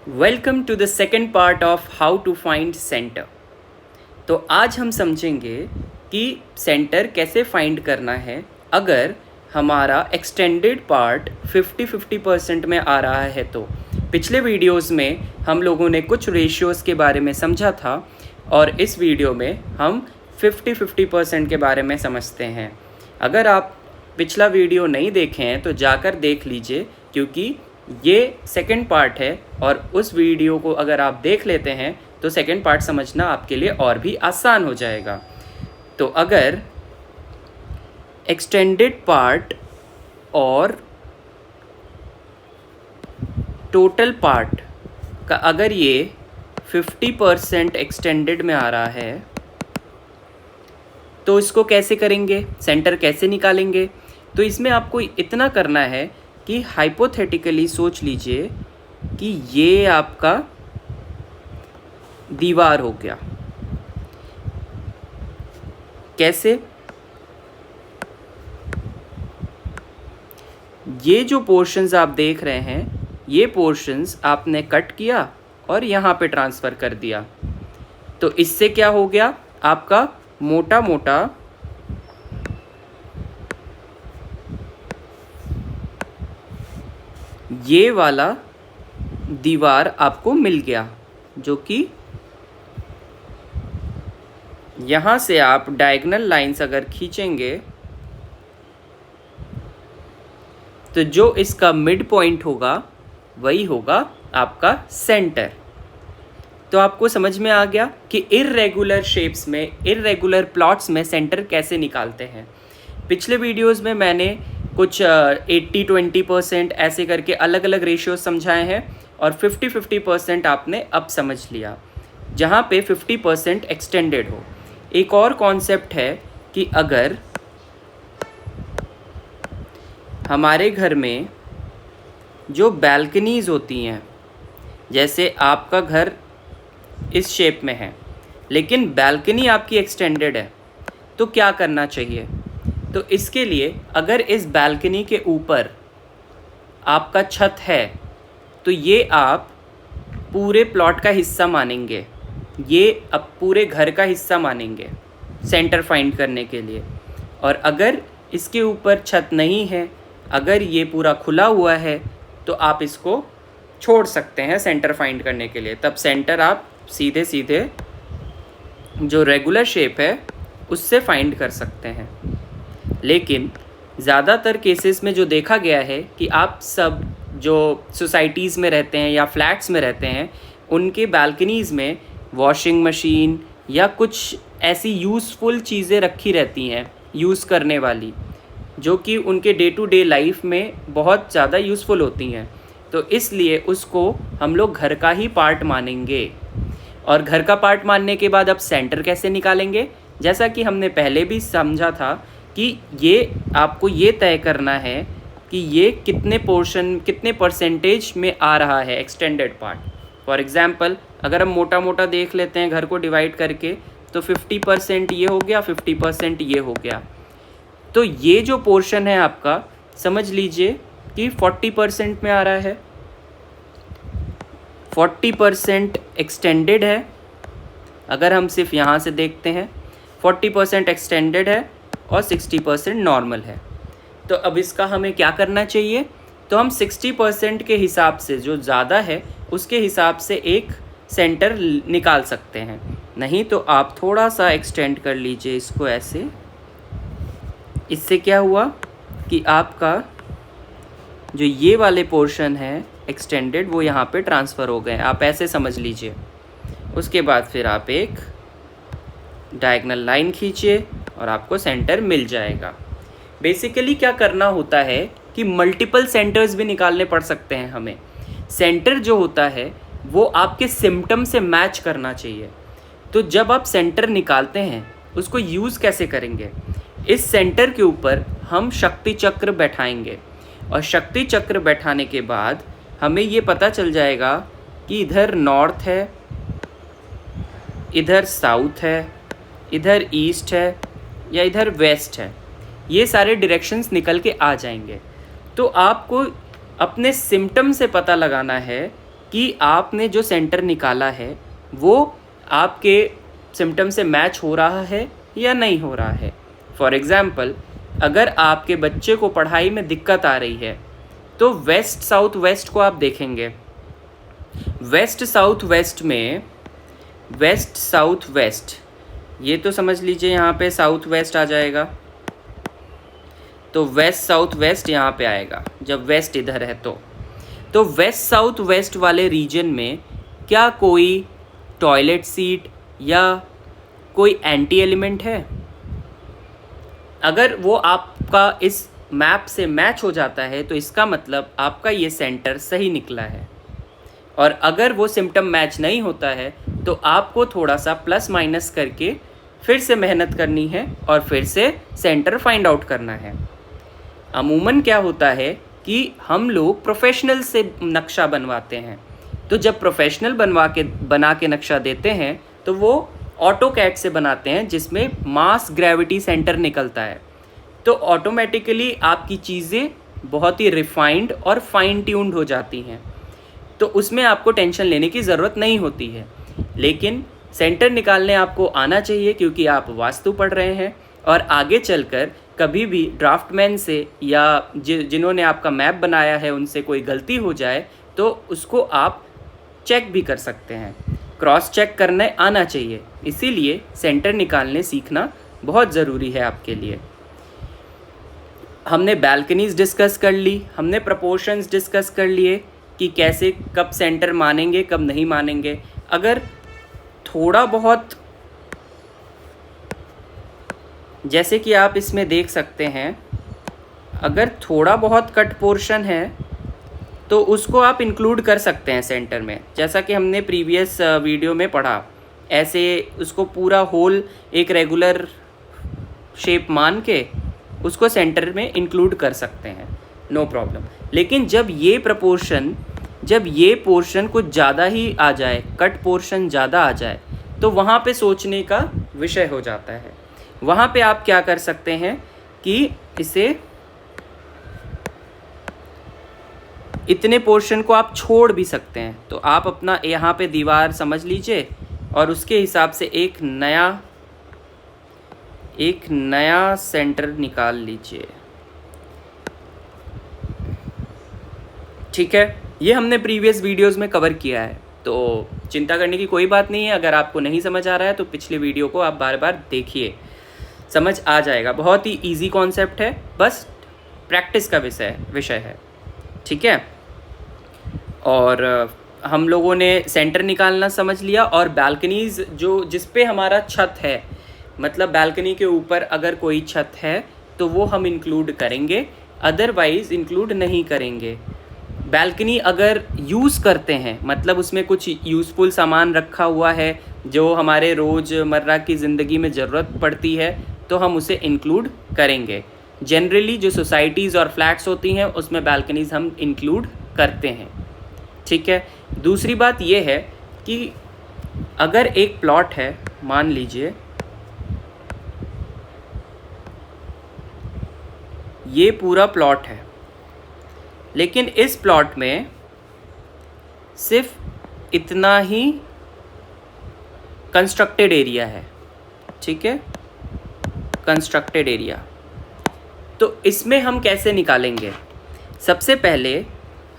Welcome to the second part of how to find center. तो आज हम समझेंगे कि सेंटर कैसे फाइंड करना है अगर हमारा एक्सटेंडेड पार्ट 50-50% में आ रहा है। तो पिछले वीडियोस में हम लोगों ने कुछ रेशियोज़ के बारे में समझा था और इस वीडियो में हम 50-50% के बारे में समझते हैं। अगर आप पिछला वीडियो नहीं देखे हैं तो जाकर देख लीजिए, क्योंकि ये सेकंड पार्ट है और उस वीडियो को अगर आप देख लेते हैं तो सेकंड पार्ट समझना आपके लिए और भी आसान हो जाएगा। तो अगर एक्सटेंडेड पार्ट और टोटल पार्ट का अगर ये 50% एक्सटेंडेड में आ रहा है तो इसको कैसे करेंगे, सेंटर कैसे निकालेंगे। तो इसमें आपको इतना करना है कि हाइपोथेटिकली सोच लीजिए कि ये आपका दीवार हो गया। कैसे? ये जो पोर्शंस आप देख रहे हैं, ये पोर्शंस आपने कट किया और यहाँ पे ट्रांसफ़र कर दिया। तो इससे क्या हो गया, आपका मोटा मोटा ये वाला दीवार आपको मिल गया, जो कि यहाँ से आप डायगोनल लाइंस अगर खींचेंगे तो जो इसका मिड पॉइंट होगा वही होगा आपका सेंटर। तो आपको समझ में आ गया कि इर्रेगुलर शेप्स में, इर्रेगुलर प्लॉट्स में सेंटर कैसे निकालते हैं। पिछले वीडियोस में मैंने कुछ 80-20% ऐसे करके अलग अलग रेशियो समझाए हैं और 50-50% आपने अब समझ लिया, जहाँ पे 50% एक्सटेंडेड हो। एक और कॉन्सेप्ट है कि अगर हमारे घर में जो बैल्कनीज़ होती हैं, जैसे आपका घर इस शेप में है लेकिन बैल्कनी आपकी एक्सटेंडेड है, तो क्या करना चाहिए। तो इसके लिए अगर इस बैल्कनी के ऊपर आपका छत है तो ये आप पूरे प्लॉट का हिस्सा मानेंगे, ये अब पूरे घर का हिस्सा मानेंगे सेंटर फाइंड करने के लिए। और अगर इसके ऊपर छत नहीं है, अगर ये पूरा खुला हुआ है, तो आप इसको छोड़ सकते हैं सेंटर फाइंड करने के लिए। तब सेंटर आप सीधे सीधे जो रेगुलर शेप है उससे फाइंड कर सकते हैं। लेकिन ज़्यादातर केसेस में जो देखा गया है कि आप सब जो सोसाइटीज़ में रहते हैं या फ्लैट्स में रहते हैं, उनके बालकनीज़ में वॉशिंग मशीन या कुछ ऐसी यूज़फुल चीज़ें रखी रहती हैं, यूज़ करने वाली, जो कि उनके डे टू डे लाइफ में बहुत ज़्यादा यूज़फुल होती हैं। तो इसलिए उसको हम लोग घर का ही पार्ट मानेंगे। और घर का पार्ट मानने के बाद अब सेंटर कैसे निकालेंगे, जैसा कि हमने पहले भी समझा था कि ये आपको ये तय करना है कि ये कितने पोर्शन, कितने परसेंटेज में आ रहा है एक्सटेंडेड पार्ट। फॉर एग्ज़ाम्पल, अगर हम मोटा मोटा देख लेते हैं घर को डिवाइड करके, तो 50% ये हो गया, 50% ये हो गया। तो ये जो पोर्शन है आपका, समझ लीजिए कि 40% में आ रहा है। 40% एक्सटेंडेड है। अगर हम सिर्फ यहाँ से देखते हैं, 40% एक्सटेंडेड है और 60% नॉर्मल है। तो अब इसका हमें क्या करना चाहिए, तो हम 60% के हिसाब से, जो ज़्यादा है उसके हिसाब से एक सेंटर निकाल सकते हैं। नहीं तो आप थोड़ा सा एक्सटेंड कर लीजिए इसको ऐसे। इससे क्या हुआ कि आपका जो ये वाले पोर्शन है एक्सटेंडेड, वो यहाँ पे ट्रांसफ़र हो गए, आप ऐसे समझ लीजिए। उसके बाद फिर आप एक डायगोनल लाइन खींचिए और आपको सेंटर मिल जाएगा। बेसिकली क्या करना होता है कि मल्टीपल सेंटर्स भी निकालने पड़ सकते हैं हमें। सेंटर जो होता है वो आपके सिम्टम से मैच करना चाहिए। तो जब आप सेंटर निकालते हैं, उसको यूज़ कैसे करेंगे, इस सेंटर के ऊपर हम शक्ति चक्र बैठाएंगे और शक्ति चक्र बैठाने के बाद हमें ये पता चल जाएगा कि इधर नॉर्थ है, इधर साउथ है, इधर ईस्ट है या इधर वेस्ट है। ये सारे डायरेक्शंस निकल के आ जाएंगे। तो आपको अपने सिम्टम से पता लगाना है कि आपने जो सेंटर निकाला है वो आपके सिम्टम से मैच हो रहा है या नहीं हो रहा है। फॉर एग्ज़ाम्पल, अगर आपके बच्चे को पढ़ाई में दिक्कत आ रही है तो वेस्ट साउथ वेस्ट को आप देखेंगे। वेस्ट साउथ वेस्ट में वेस्ट साउथ वेस्ट, ये तो समझ लीजिए यहाँ पे साउथ वेस्ट आ जाएगा, तो वेस्ट साउथ वेस्ट यहाँ पे आएगा जब वेस्ट इधर है। तो वेस्ट साउथ वेस्ट वाले रीजन में क्या कोई टॉयलेट सीट या कोई एंटी एलिमेंट है? अगर वो आपका इस मैप से मैच हो जाता है तो इसका मतलब आपका ये सेंटर सही निकला है। और अगर वो सिम्टम मैच नहीं होता है तो आपको थोड़ा सा प्लस माइनस करके फिर से मेहनत करनी है और फिर से सेंटर फाइंड आउट करना है। अमूमन क्या होता है कि हम लोग प्रोफेशनल से नक्शा बनवाते हैं, तो जब प्रोफेशनल बना के नक्शा देते हैं तो वो ऑटोकैड से बनाते हैं जिसमें मास ग्रेविटी सेंटर निकलता है। तो ऑटोमेटिकली आपकी चीज़ें बहुत ही रिफाइंड और फाइन ट्यून्ड हो जाती हैं, तो उसमें आपको टेंशन लेने की ज़रूरत नहीं होती है। लेकिन सेंटर निकालने आपको आना चाहिए क्योंकि आप वास्तु पढ़ रहे हैं और आगे चलकर कभी भी ड्राफ्टमैन से या जिन्होंने आपका मैप बनाया है उनसे कोई गलती हो जाए तो उसको आप चेक भी कर सकते हैं। क्रॉस चेक करने आना चाहिए, इसीलिए सेंटर निकालने सीखना बहुत ज़रूरी है आपके लिए। हमने बैल्कनीज़ डिस्कस कर ली, हमने प्रपोर्शंस डिस्कस कर लिए कि कैसे कब सेंटर मानेंगे कब नहीं मानेंगे। अगर थोड़ा बहुत, जैसे कि आप इसमें देख सकते हैं, अगर थोड़ा बहुत कट पोर्शन है तो उसको आप इंक्लूड कर सकते हैं सेंटर में, जैसा कि हमने प्रीवियस वीडियो में पढ़ा। ऐसे उसको पूरा होल एक रेगुलर शेप मान के उसको सेंटर में इंक्लूड कर सकते हैं, नो प्रॉब्लम। लेकिन जब ये पोर्शन कुछ ज़्यादा ही आ जाए, कट पोर्शन ज़्यादा आ जाए, तो वहाँ पे सोचने का विषय हो जाता है। वहाँ पे आप क्या कर सकते हैं कि इसे इतने पोर्शन को आप छोड़ भी सकते हैं। तो आप अपना यहाँ पे दीवार समझ लीजिए और उसके हिसाब से एक नया सेंटर निकाल लीजिए। ठीक है, ये हमने प्रीवियस वीडियोस में कवर किया है, तो चिंता करने की कोई बात नहीं है। अगर आपको नहीं समझ आ रहा है तो पिछले वीडियो को आप बार बार देखिए, समझ आ जाएगा। बहुत ही इजी कॉन्सेप्ट है, बस प्रैक्टिस का विषय है। ठीक है, और हम लोगों ने सेंटर निकालना समझ लिया। और बालकनीज़ जिस पे हमारा छत है, मतलब बालकनी के यूपर अगर कोई छत है तो वो हम इंक्लूड करेंगे, अदरवाइज़ इंक्लूड नहीं करेंगे। बालकनी अगर यूज़ करते हैं, मतलब उसमें कुछ यूज़फुल सामान रखा हुआ है जो हमारे रोज़मर्रा की ज़िंदगी में ज़रूरत पड़ती है, तो हम उसे इंक्लूड करेंगे। जनरली जो सोसाइटीज़ और फ्लैट्स होती हैं उसमें बालकनीज़ हम इंक्लूड करते हैं। ठीक है, दूसरी बात ये है कि अगर एक प्लॉट है, मान लीजिए ये पूरा प्लॉट है, लेकिन इस प्लॉट में सिर्फ इतना ही कंस्ट्रक्टेड एरिया है। ठीक है, कंस्ट्रक्टेड एरिया, तो इसमें हम कैसे निकालेंगे? सबसे पहले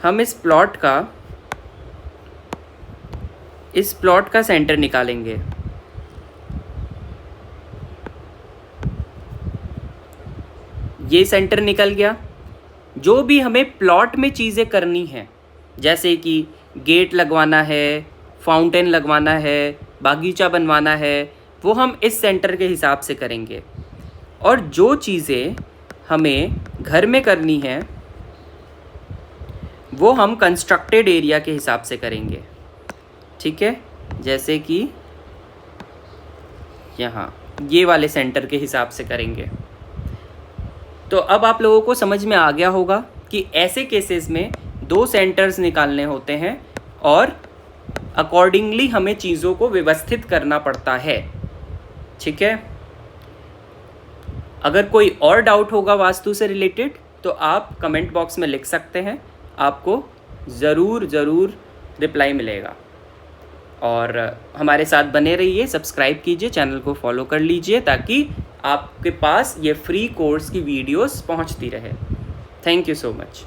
हम इस प्लॉट का सेंटर निकालेंगे। ये सेंटर निकल गया। जो भी हमें प्लॉट में चीज़ें करनी हैं, जैसे कि गेट लगवाना है, फाउंटेन लगवाना है, बागीचा बनवाना है, वो हम इस सेंटर के हिसाब से करेंगे। और जो चीज़ें हमें घर में करनी है वो हम कंस्ट्रक्टेड एरिया के हिसाब से करेंगे। ठीक है, जैसे कि यहाँ ये वाले सेंटर के हिसाब से करेंगे। तो अब आप लोगों को समझ में आ गया होगा कि ऐसे केसेस में 2 सेंटर्स निकालने होते हैं और अकॉर्डिंगली हमें चीज़ों को व्यवस्थित करना पड़ता है। ठीक है, अगर कोई और डाउट होगा वास्तु से रिलेटेड तो आप कमेंट बॉक्स में लिख सकते हैं, आपको ज़रूर रिप्लाई मिलेगा। और हमारे साथ बने रहिए, सब्सक्राइब कीजिए, चैनल को फॉलो कर लीजिए ताकि आपके पास ये फ्री कोर्स की वीडियोस पहुंचती रहे। Thank you so much.